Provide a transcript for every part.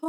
The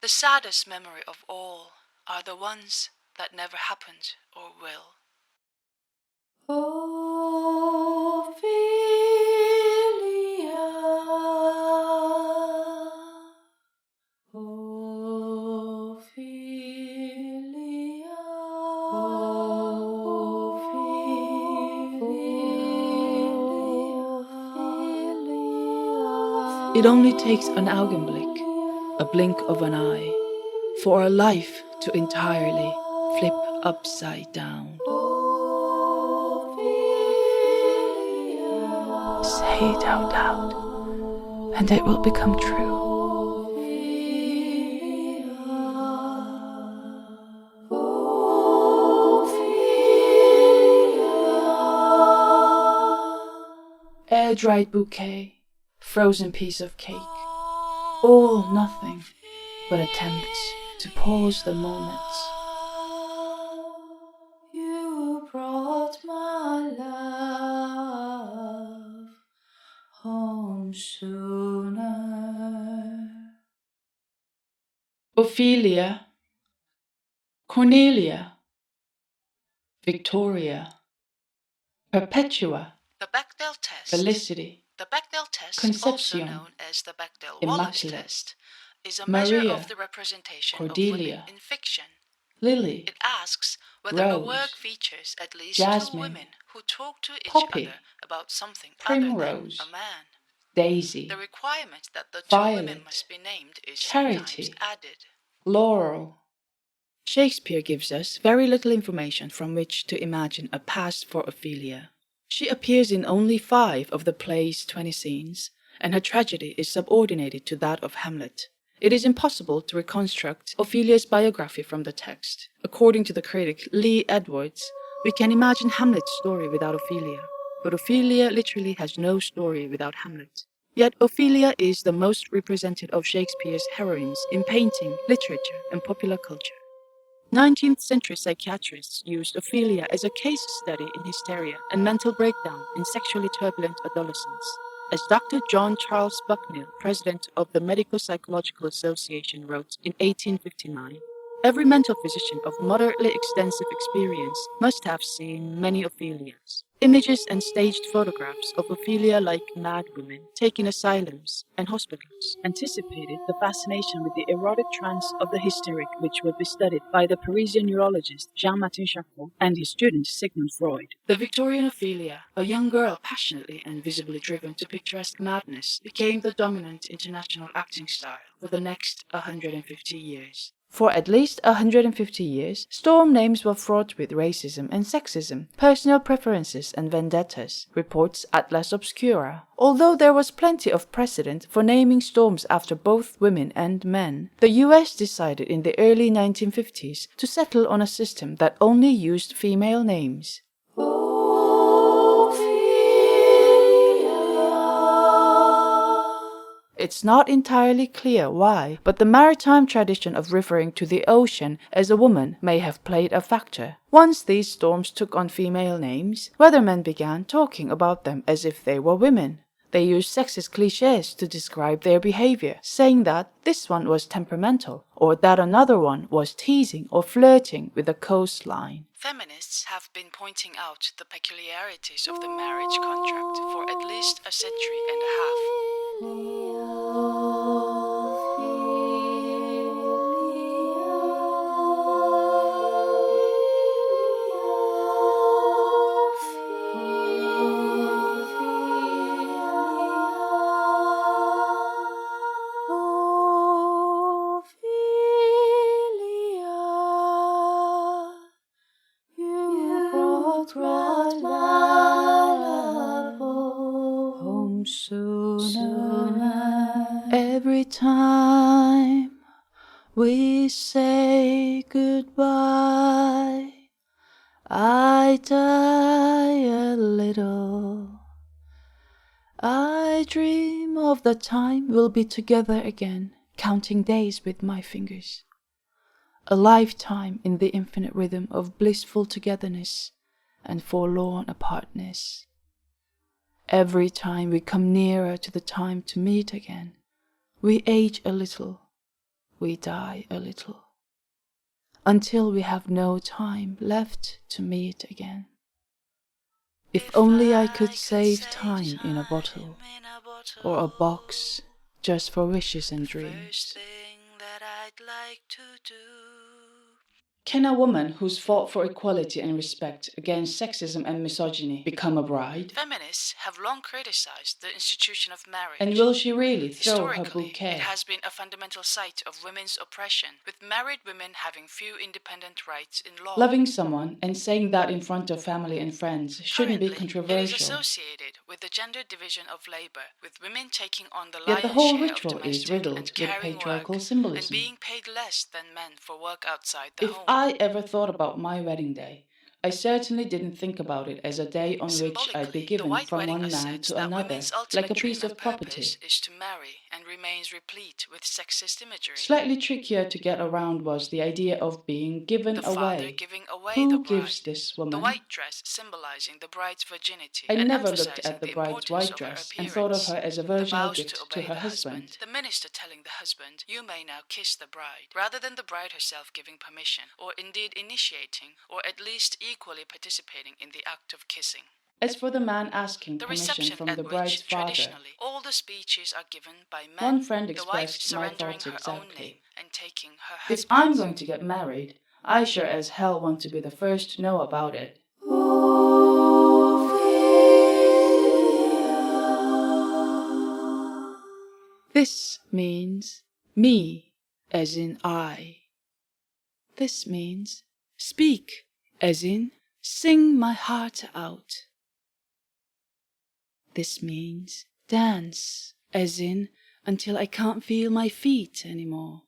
saddest memory of all are the ones that never happened or will. It only takes an Augenblick, a blink of an eye, for a life to entirely flip upside down. Say it out loud, and it will become true. Air-dried bouquet, frozen piece of cake, all nothing but attempts to pause the moments. You brought my love home sooner. Ophelia, Cornelia, Victoria, Perpetua, The Bechdel test. Felicity, The Bechdel test, Concepcion, also known as the Bechdel-Wallace Immaculate, test, is a measure Maria, of the representation Cordelia, of women in fiction. Lily, It asks whether a Rose, work features at least Jasmine, two women who talk to each Poppy, other about something Primrose, other than a man. Daisy, The requirement that the Violet, two women must be named is Charity, sometimes added. Laurel. Shakespeare gives us very little information from which to imagine a past for Ophelia. She appears in only 5 of the play's 20 scenes, and her tragedy is subordinated to that of Hamlet. It is impossible to reconstruct Ophelia's biography from the text. According to the critic Lee Edwards, we can imagine Hamlet's story without Ophelia, but Ophelia literally has no story without Hamlet. Yet Ophelia is the most represented of Shakespeare's heroines in painting, literature, and popular culture. 19th century psychiatrists used Ophelia as a case study in hysteria and mental breakdown in sexually turbulent adolescents. As Dr. John Charles Bucknell, president of the Medical Psychological Association, wrote in 1859, every mental physician of moderately extensive experience must have seen many Ophelias. Images and staged photographs of Ophelia like mad women taking asylums and hospitals anticipated the fascination with the erotic trance of the hysteric, which would be studied by the Parisian neurologist Jean-Martin Charcot and his student Sigmund Freud. The Victorian Ophelia, a young girl passionately and visibly driven to picturesque madness, became the dominant international acting style for the next 150 years. For at least 150 years, storm names were fraught with racism and sexism, personal preferences and vendettas, reports Atlas Obscura. Although there was plenty of precedent for naming storms after both women and men, the US decided in the early 1950s to settle on a system that only used female names. It's not entirely clear why, but the maritime tradition of referring to the ocean as a woman may have played a factor. Once these storms took on female names, weathermen began talking about them as if they were women. They used sexist cliches to describe their behavior, saying that this one was temperamental, or that another one was teasing or flirting with the coastline. Feminists have been pointing out the peculiarities of the marriage contract for at least a century and a half. brought my love home sooner. Every time we say goodbye, I die a little. I dream of the time we'll be together again, counting days with my fingers. A lifetime in the infinite rhythm of blissful togetherness and forlorn apartness. Every time we come nearer to the time to meet again, we age a little, we die a little, until we have no time left to meet again. If only I could save time in a bottle, or a box just for wishes and dreams. Can a woman who's fought for equality and respect against sexism and misogyny become a bride? Feminists have long criticized the institution of marriage. And will she really throw her Historically, bouquet? it has been a fundamental site of women's oppression, with married women having few independent rights in law. Loving someone and saying that in front of family and friends shouldn't be Currently, controversial. it is associated with the gender division of labor, with women taking on the Yet lion's the whole share ritual of is domestic riddled and with caring patriarchal work, symbolism. and being paid less than men for work outside the If home. I ever thought about my wedding day, I certainly didn't think about it as a day on which I'd be Symbolically, the given white from wedding one man asserts to that another, women's ultimate like a dream piece and of property. purpose is to marry, and remains replete with sexist imagery. Slightly trickier to get around was the idea of being given The father away. giving away Who the bride. gives this woman? The white dress symbolizing the bride's virginity I and never emphasizing looked at the the bride's importance white of her dress and thought of her as a the virginal vows gift to to obey her the husband. The minister telling the husband, "You may now kiss the bride," rather than the bride herself giving permission, or indeed initiating, or at least equally participating in the act of kissing. As for the man asking The permission reception from at the which, bride's father, traditionally, all the speeches are given by men, one friend the wife expressed my surrendering thoughts her own name exactly. and taking her If husband's. I'm going to get married, I sure as hell want to be the first to know about it. This means me, as in I. This means speak, as in sing my heart out. This means dance, as in until I can't feel my feet anymore.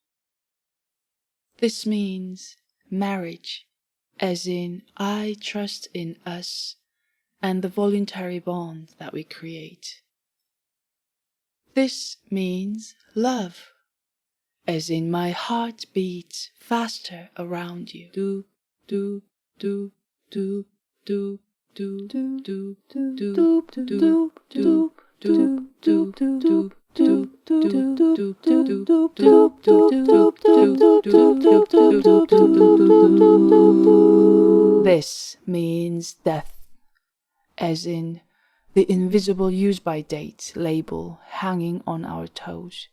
This means marriage, as in I trust in us and the voluntary bond that we create. This means love, as in my heart beats faster around you. Do, do, do, do, do, do, do, do, do, do, do, do, do, do, This means death, as in the invisible use-by date label hanging on our toes.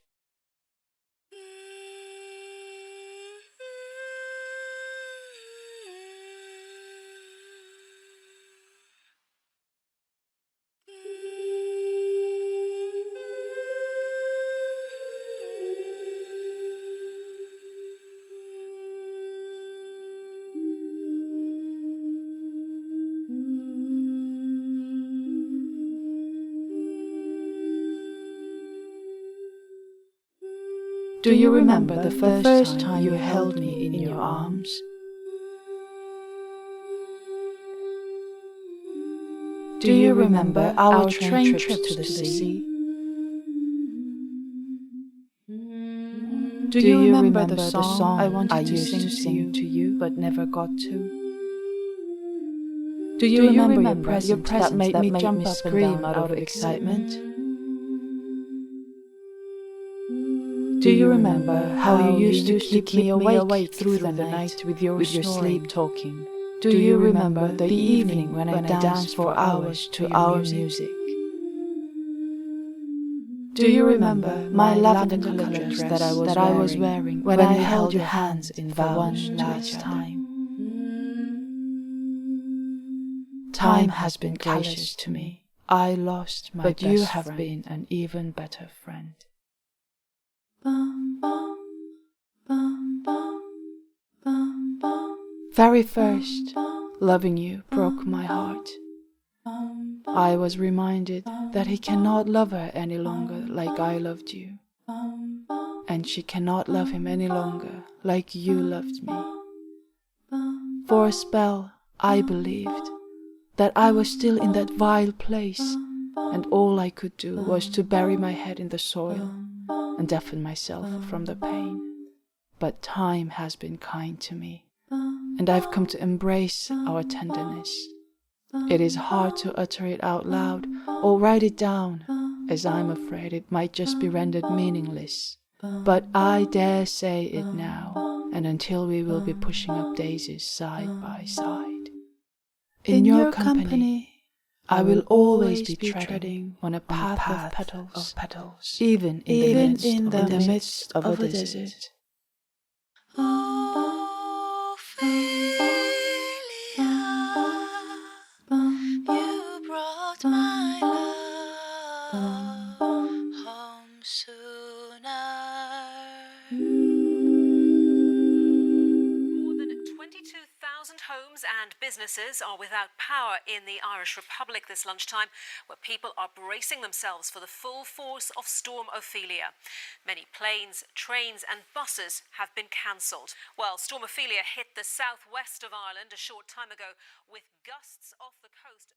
Do you remember the first time you held me in your arms? Do you remember our train trips to the sea? Do you remember the song I wanted to sing to you but never got to? Do you remember your presence that made me jump up and scream out of excitement? Do you remember how you used to keep me awake through the night with your sleep talking? Do you remember the evening when I danced for hours to our music? Do you remember my lavender colored dress that I was wearing when I held your hands in vows one last time? Time has been gracious to me. I lost my best friend, but you have been an even better friend. Very first, Loving you broke my heart. I was reminded that he cannot love her any longer like I loved you, and she cannot love him any longer like you loved me. For a spell, I believed that I was still in that vile place, and all I could do was to bury my head in the soil and deafen myself from the pain. But time has been kind to me, and I've come to embrace our tenderness. It is hard to utter it out loud or write it down, as I'm afraid it might just be rendered meaningless. But I dare say it now, and until we will be pushing up daisies side by side. In your company, I will always be treading on a path of petals, even in the midst of a desert. Ophelia, you brought my love home sooner. More than 22,000 homes and businesses are without power in the Irish Republic this lunchtime, where people are bracing themselves for the full force of Storm Ophelia. Many planes, trains and buses have been cancelled. Well, Storm Ophelia hit the southwest of Ireland a short time ago with gusts off the coast.